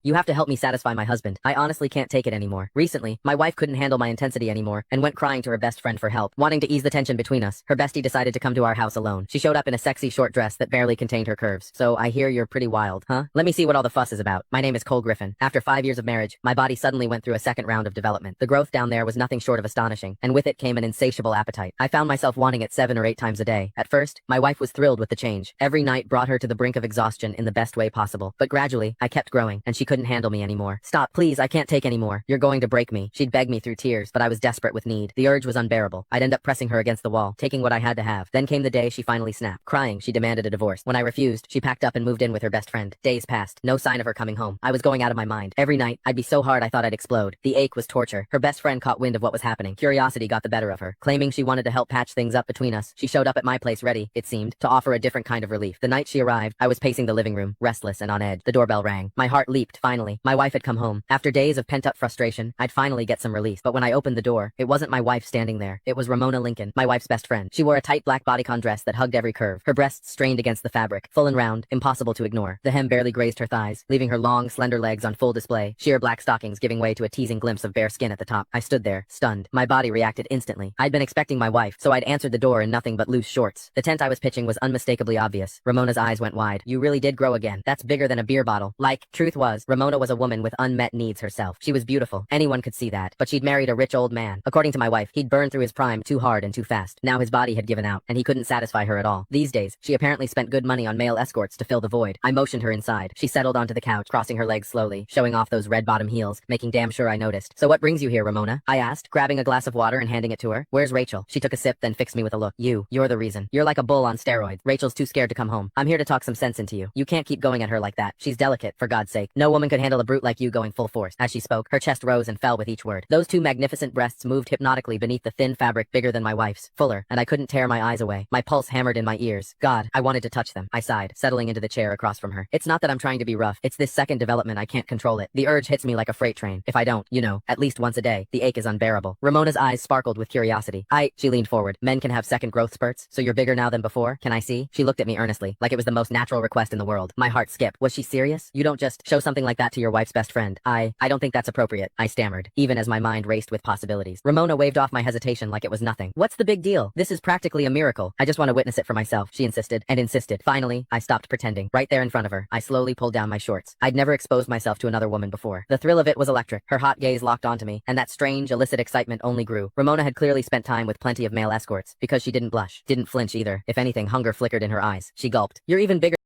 You have to help me satisfy my husband. I honestly can't take it anymore. Recently, my wife couldn't handle my intensity anymore and went crying to her best friend for help. Wanting to ease the tension between us, her bestie decided to come to our house alone. She showed up in a sexy short dress that barely contained her curves. So I hear you're pretty wild, huh? Let me see what all the fuss is about. My name is Cole Griffin. After 5 years of marriage, my body suddenly went through a second round of development. The growth down there was nothing short of astonishing, and with it came an insatiable appetite. I found myself wanting it 7 or 8 times a day. At first, my wife was thrilled with the change. Every night brought her to the brink of exhaustion in the best way possible. But gradually, I kept growing, and she couldn't handle me anymore. Stop, please, I can't take anymore. You're going to break me. She'd beg me through tears, but I was desperate with need. The urge was unbearable. I'd end up pressing her against the wall, taking what I had to have. Then came the day she finally snapped. Crying, she demanded a divorce. When I refused, she packed up and moved in with her best friend. Days passed. No sign of her coming home. I was going out of my mind. Every night, I'd be so hard I thought I'd explode. The ache was torture. Her best friend caught wind of what was happening. Curiosity got the better of her. Claiming she wanted to help patch things up between us, she showed up at my place ready, it seemed, to offer a different kind of relief. The night she arrived, I was pacing the living room, restless and on edge. The doorbell rang. My heart leaped, finally. My wife had come home. After days of pent-up frustration, I'd finally get some release. But when I opened the door, it wasn't my wife standing there. It was Ramona Lincoln, my wife's best friend. She wore a tight black bodycon dress that hugged every curve, her breasts strained against the fabric, full and round, impossible to ignore. The hem barely grazed her thighs, leaving her long, slender legs on full display, sheer black stockings giving way to a teasing glimpse of bare skin at the top. I stood there, stunned. My body reacted instantly. I'd been expecting my wife, so I'd answered the door in nothing but loose shorts. The tent I was pitching was unmistakably obvious. Ramona's eyes went wide. You really did grow again. That's bigger than a beer bottle. Truth was, Ramona was a woman with unmet needs herself. She was beautiful. Anyone could see that. But she'd married a rich old man. According to my wife, he'd burned through his prime too hard and too fast. Now his body had given out, and he couldn't satisfy her at all. These days, she apparently spent good money on male escorts to fill the void. I motioned her inside. She settled onto the couch, crossing her legs slowly, showing off those red-bottom heels, making damn sure I noticed. So what brings you here, Ramona? I asked, grabbing a glass of water and handing it to her. Where's Rachel? She took a sip, then fixed me with a look. You're the reason. You're like a bull on steroids. Rachel's too scared to come home. I'm here to talk some sense into you. You can't keep going at her like that. She's delicate, for God's sake. No woman could handle a brute like you going full force. As she spoke, her chest rose and fell with each word. Those two magnificent breasts moved hypnotically beneath the thin fabric bigger than my wife's, fuller, and I couldn't tear my eyes away. My pulse hammered in my ears. God, I wanted to touch them. I sighed, settling into the chair across from her. It's not that I'm trying to be rough. It's this second development I can't control it. The urge hits me like a freight train. If I don't, at least once a day, the ache is unbearable. Ramona's eyes sparkled with curiosity. She leaned forward. Men can have second growth spurts, so you're bigger now than before? Can I see? She looked at me earnestly, like it was the most natural request in the world. My heart skipped. Was she serious? You don't just show something like that to your wife's best friend. I don't think that's appropriate, I stammered, even as my mind raced with possibilities. Ramona waved off my hesitation like it was nothing. What's the big deal? This is practically a miracle. I just want to witness it for myself, she insisted, and insisted. Finally, I stopped pretending. Right there in front of her, I slowly pulled down my shorts. I'd never exposed myself to another woman before. The thrill of it was electric. Her hot gaze locked onto me, and that strange, illicit excitement only grew. Ramona had clearly spent time with plenty of male escorts, because she didn't blush, didn't flinch either. If anything, hunger flickered in her eyes. She gulped. You're even bigger